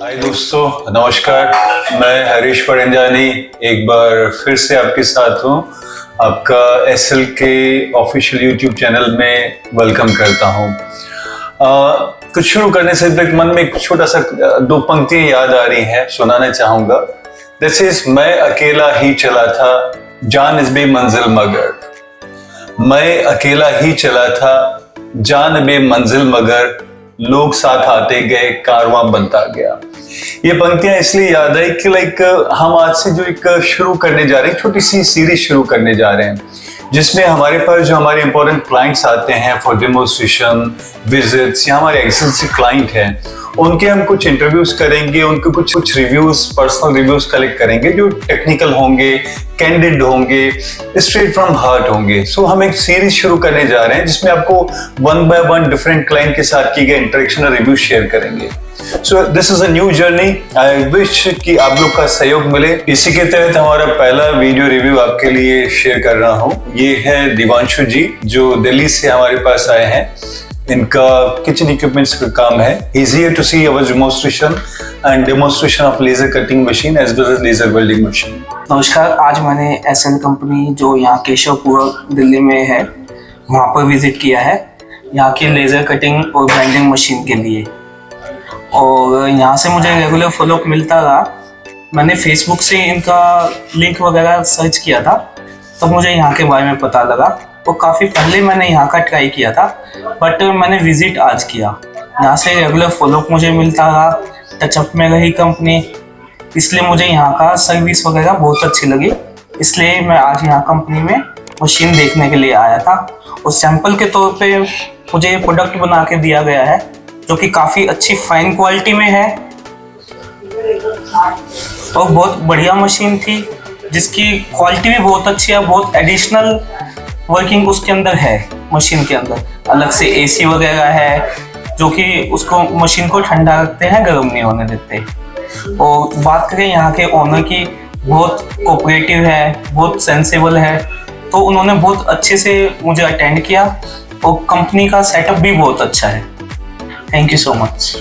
हाय दोस्तों, नमस्कार। मैं हरीश परंजानी एक बार फिर से आपके साथ हूँ। आपका एसएल के ऑफिशियल यूट्यूब चैनल में वेलकम करता हूँ। कुछ शुरू करने से तक मन में एक छोटा सा दो पंक्तियां याद आ रही हैं, सुनाना चाहूंगा। दिस इज मैं अकेला ही चला था, जान इस बेमंजिल मगर। मैं अकेला ही चला था, जान बेमंजिल मगर, लोग साथ आते गए, कारवां बनता गया। ये पंक्तियां इसलिए याद आई कि हम आज से जो एक शुरू करने जा रहे हैं, छोटी सी सीरीज शुरू करने जा रहे हैं, जिसमें हमारे पास जो हमारे इंपॉर्टेंट क्लाइंट्स आते हैं फॉर डेमोन्स्ट्रेशन, विजिट्स, या हमारे एक्सेलेंसी क्लाइंट हैं, उनके हम कुछ इंटरव्यूज करेंगे, उनके कुछ रिव्यूज, पर्सनल रिव्यूज कलेक्ट करेंगे जो टेक्निकल होंगे, कैंडिड होंगे, स्ट्रेट फ्रॉम हार्ट होंगे। सो हम एक सीरीज शुरू करने जा रहे हैं जिसमें आपको one by one different client के साथ की गए इंटरेक्शन और रिव्यू शेयर करेंगे। So this is a new journey. I wish कि आप लोग का सहयोग मिले। इसी के तहत हमारा पहला वीडियो रिव्यू आपके लिए शेयर कर रहा हूँ। ये है दिवांशु जी, जो दिल्ली से हमारे पास आए हैं। इनका किचन इक्विपमेंट्स का काम है। He is here to see our demonstration of laser cutting machine as well as laser welding machine. नमस्कार, आज मैंने एसएल कंपनी जो यहाँ केशवपुर दिल्ली में है वहाँ पर विजिट किया है, यहाँ की लेज़र कटिंग और वेल्डिंग मशीन के लिए। और यहाँ से मुझे रेगुलर फॉलोअप मिलता रहा। मैंने फेसबुक से इनका लिंक वगैरह सर्च किया था, तब मुझे यहाँ के बारे में पता लगा। और काफ़ी पहले मैंने यहाँ का ट्राई किया था, बट मैंने विजिट आज किया। यहाँ से रेगुलर फॉलोअप मुझे मिलता रहा, टचअप में रही कंपनी, इसलिए मुझे यहाँ का सर्विस वगैरह बहुत अच्छी लगी। इसलिए मैं आज यहाँ कंपनी में मशीन देखने के लिए आया था। और सैंपल के तौर पे मुझे ये प्रोडक्ट बना के दिया गया है, जो कि काफ़ी अच्छी फाइन क्वालिटी में है और बहुत बढ़िया मशीन थी, जिसकी क्वालिटी भी बहुत अच्छी है। बहुत एडिशनल वर्किंग उसके अंदर है, मशीन के अंदर अलग से एसी वगैरह है, जो कि उसको मशीन को ठंडा रखते हैं, गर्म नहीं होने देते। और बात करें यहाँ के ओनर की, बहुत कोऑपरेटिव है, बहुत सेंसिबल है, तो उन्होंने बहुत अच्छे से मुझे अटेंड किया। और कंपनी का सेटअप भी बहुत अच्छा है। Thank you so much.